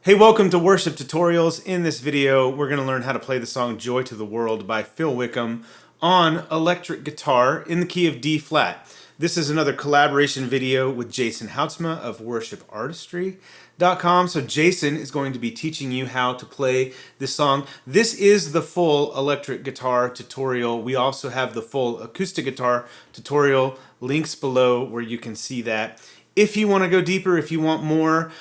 Hey, welcome to Worship Tutorials. In this video, we're going to learn how to play the song Joy to the World by Phil Wickham on electric guitar in the key of D flat. This is another collaboration video with Jason Houtsma of worshipartistry.com. So Jason is going to be teaching you how to play this song. This is the full electric guitar tutorial. We also have the full acoustic guitar tutorial. Links below where you can see that. If you want to go deeper, if you want more,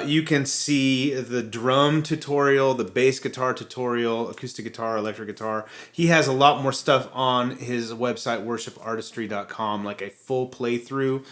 you can see the drum tutorial, the bass guitar tutorial, acoustic guitar, electric guitar. He has a lot more stuff on his website, worshipartistry.com, like a full playthrough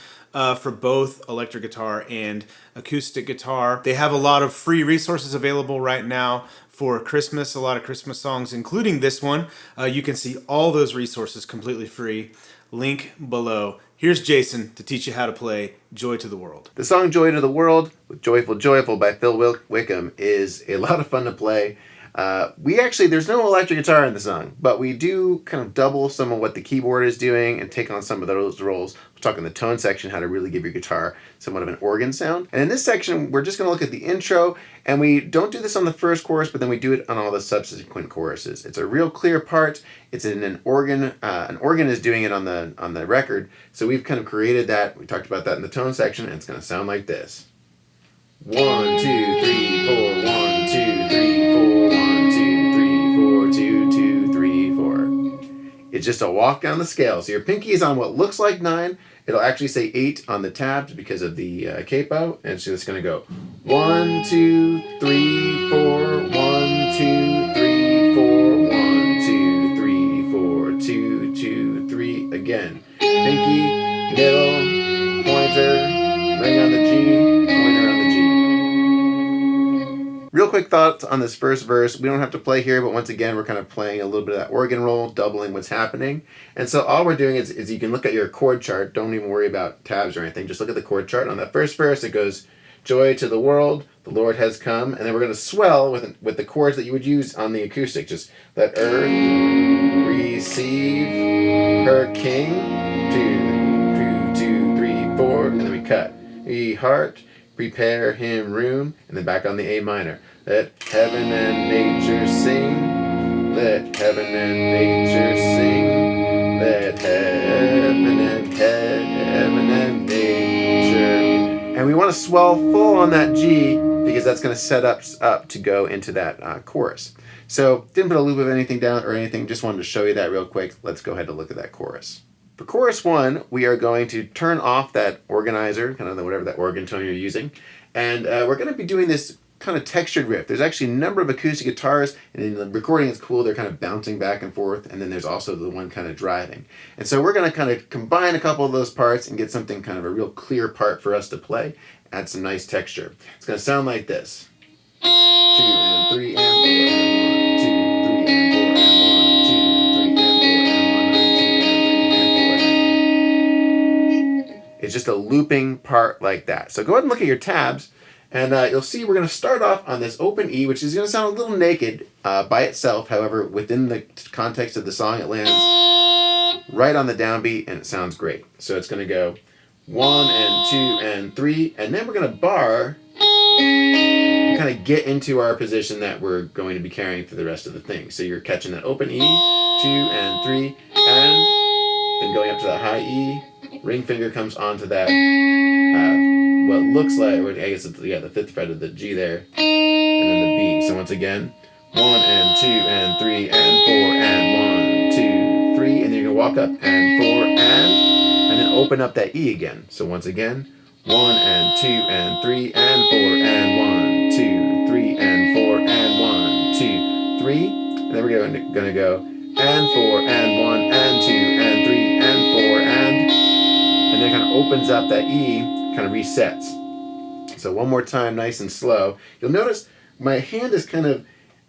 for both electric guitar and acoustic guitar. They have a lot of free resources available right now for Christmas, a lot of Christmas songs, including this one. You can see all those resources completely free. Link below. Here's Jason to teach you how to play Joy to the World. The song Joy to the World with Joyful Joyful by Phil Wickham is a lot of fun to play. There's no electric guitar in the song, but we do kind of double some of what the keyboard is doing and take on some of those roles. We'll talk in the tone section how to really give your guitar somewhat of an organ sound. And in this section, we're just going to look at the intro, and we don't do this on the first chorus, but then we do it on all the subsequent choruses. It's a real clear part. It's in an organ. An organ is doing it on the record, so we've kind of created that. We talked about that in the tone section, and it's going to sound like this. 1, 2, 3, 4, 1, 2, 3, 4, 1, 2, 3, 4, 2, 2, 3, 4. It's just a walk down the scale. So your pinky is on what looks like 9. It'll actually say 8 on the tabs because of the capo, and it's just going to go 1, 2, 3, 4, 1, 2, 3, 4, 1, 2, 3, 4, 2, 2, 3. Again, pinky, middle, pointer, ring on the G, pointer on the G. Real quick thoughts on this first verse. We don't have to play here, but once again, we're kind of playing a little bit of that organ roll, doubling what's happening. And so all we're doing is you can look at your chord chart. Don't even worry about tabs or anything. Just look at the chord chart. On that first verse, it goes, Joy to the world, the Lord has come. And then we're going to swell with the chords that you would use on the acoustic. Just let earth receive her king. 2, 2, 2, 3, 4. And then we cut. Ye heart, prepare him room. And then back on the A minor. Let heaven and nature sing. Let heaven and nature sing. Let heaven and nature. And we want to swell full on that G because that's going to set us up to go into that chorus. So didn't put a loop of anything down or anything. Just wanted to show you that real quick. Let's go ahead and look at that chorus. For chorus 1, we are going to turn off that organizer, kind of whatever that organ tone you're using. And we're going to be doing this kind of textured riff. There's actually a number of acoustic guitars, and in the recording it's cool. They're kind of bouncing back and forth, and then there's also the one kind of driving. And so we're going to kind of combine a couple of those parts and get something kind of a real clear part for us to play, add some nice texture. It's going to sound like this. 2 and 3 and 4 and 1, 2, 3 and 4 and 1, 2 and 3 and 4 and 1, 2 and 3 and 4 and 1. It's just a looping part like that. So go ahead and look at your tabs. And you'll see we're going to start off on this open E, which is going to sound a little naked by itself. However, within the context of the song, it lands right on the downbeat, and it sounds great. So it's going to go 1 and 2 and 3, and then we're going to bar and kind of get into our position that we're going to be carrying for the rest of the thing. So you're catching that open E, 2 and 3, and then going up to that high E. Ring finger comes onto that what looks like, or I guess it's, the 5th fret of the G there, and then the B. So once again, 1 and 2 and 3 and 4 and 1, 2, 3, and then you're gonna walk up and 4 and then open up that E again. So once again, 1 and 2 and 3 and 4 and 1, 2, 3 and 4 and 1, 2, 3, and then we're gonna go and 4 and 1 and 2 and 3 and 4 and then it kind of opens up that E, kind of resets. So one more time, nice and slow. You'll notice my hand is kind of,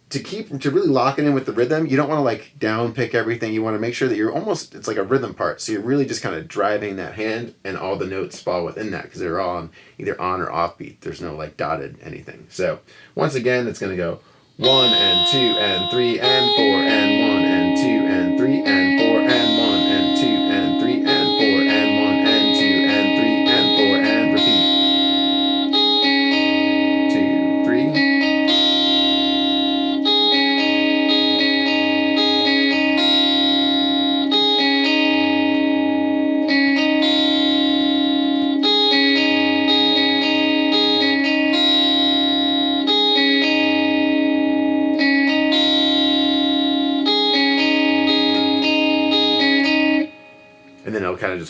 to really lock it in with the rhythm, you don't want to like down pick everything. You want to make sure that you're almost, it's like a rhythm part. So you're really just kind of driving that hand, and all the notes fall within that because they're all either on or off beat. There's no like dotted anything. So once again, it's going to go 1 and 2 and 3 and 4 and 1 and 2 and 3 and 4 and 1 and 2 and 3 and 4 and 1 and 2 and 3 and 4 and repeat. 2, 3.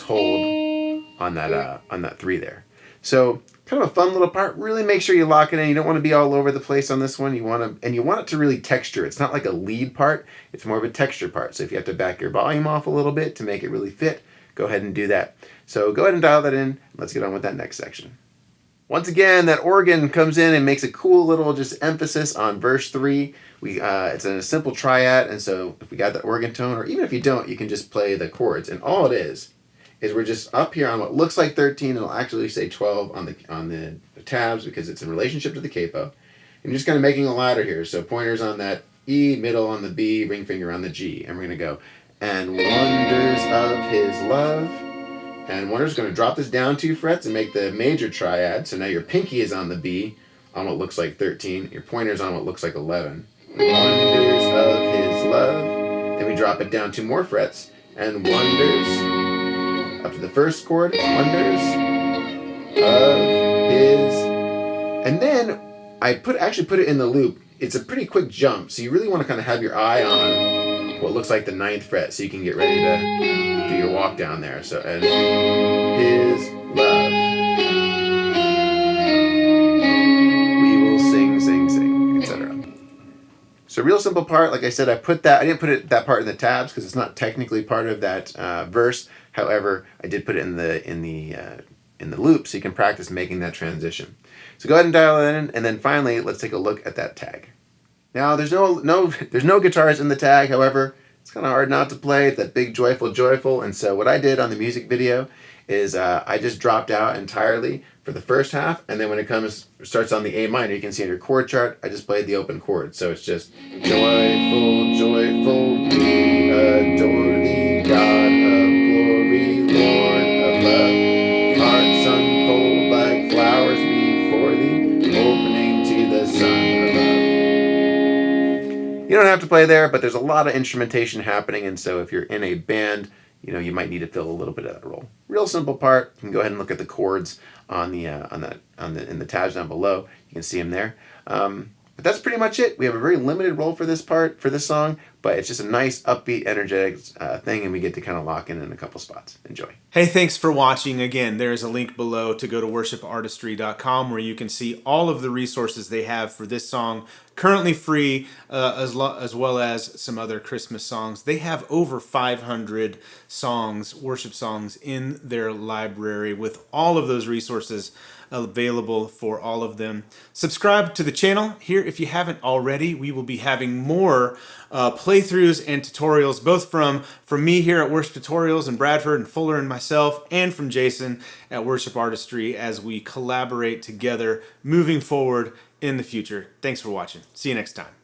just hold on that 3 there. So kind of a fun little part. Really make sure you lock it in. You don't want to be all over the place on this one. You want it to really texture. It's not like a lead part. It's more of a texture part. So if you have to back your volume off a little bit to make it really fit, go ahead and do that. So go ahead and dial that in. Let's get on with that next section. Once again, that organ comes in and makes a cool little just emphasis on verse 3. It's in a simple triad, and so if we got the organ tone, or even if you don't, you can just play the chords. And all it is we're just up here on what looks like 13, and it'll actually say 12 on the tabs because it's in relationship to the capo. And just kind of making a ladder here. So pointer's on that E, middle on the B, ring finger on the G. And we're going to go, and wonders of his love. And wonder's going to drop this down 2 frets and make the major triad. So now your pinky is on the B on what looks like 13. Your pointer's on what looks like 11. Wonders of his love. Then we drop it down 2 more frets. And wonders, up to the first chord, wonders of his. And then I actually put it in the loop. It's a pretty quick jump, so you really want to kind of have your eye on what looks like the 9th fret so you can get ready to do your walk down there. So, and his love. We will sing, etc. So real simple part, like I said, I didn't put that part in the tabs because it's not technically part of that verse. However, I did put it in the loop so you can practice making that transition. So go ahead and dial it in, and then finally, let's take a look at that tag. Now, there's no guitars in the tag. However, it's kind of hard not to play. It's that big joyful, and so what I did on the music video is I just dropped out entirely for the first half, and then when it starts on the A minor, you can see on your chord chart, I just played the open chord. So it's just joyful, we adore thee, God of glory, Lord of love, hearts unfold like flowers before thee, opening to the sun above. You don't have to play there, but there's a lot of instrumentation happening, and so if you're in a band, you might need to fill a little bit of that role. Real simple part. You can go ahead and look at the chords in the tabs down below. You can see them there. But that's pretty much it. We have a very limited role for this song, but it's just a nice, upbeat, energetic thing, and we get to kind of lock in a couple spots. Enjoy. Hey, thanks for watching. Again, there's a link below to go to worshipartistry.com where you can see all of the resources they have for this song, currently free, as well as some other Christmas songs. They have over 500 songs, worship songs, in their library with all of those resources available for all of them. Subscribe to the channel here if you haven't already. We will be having more playthroughs and tutorials, both from me here at Worship Tutorials and Bradford and Fuller and myself, and from Jason at Worship Artistry as we collaborate together moving forward in the future. Thanks for watching. See you next time.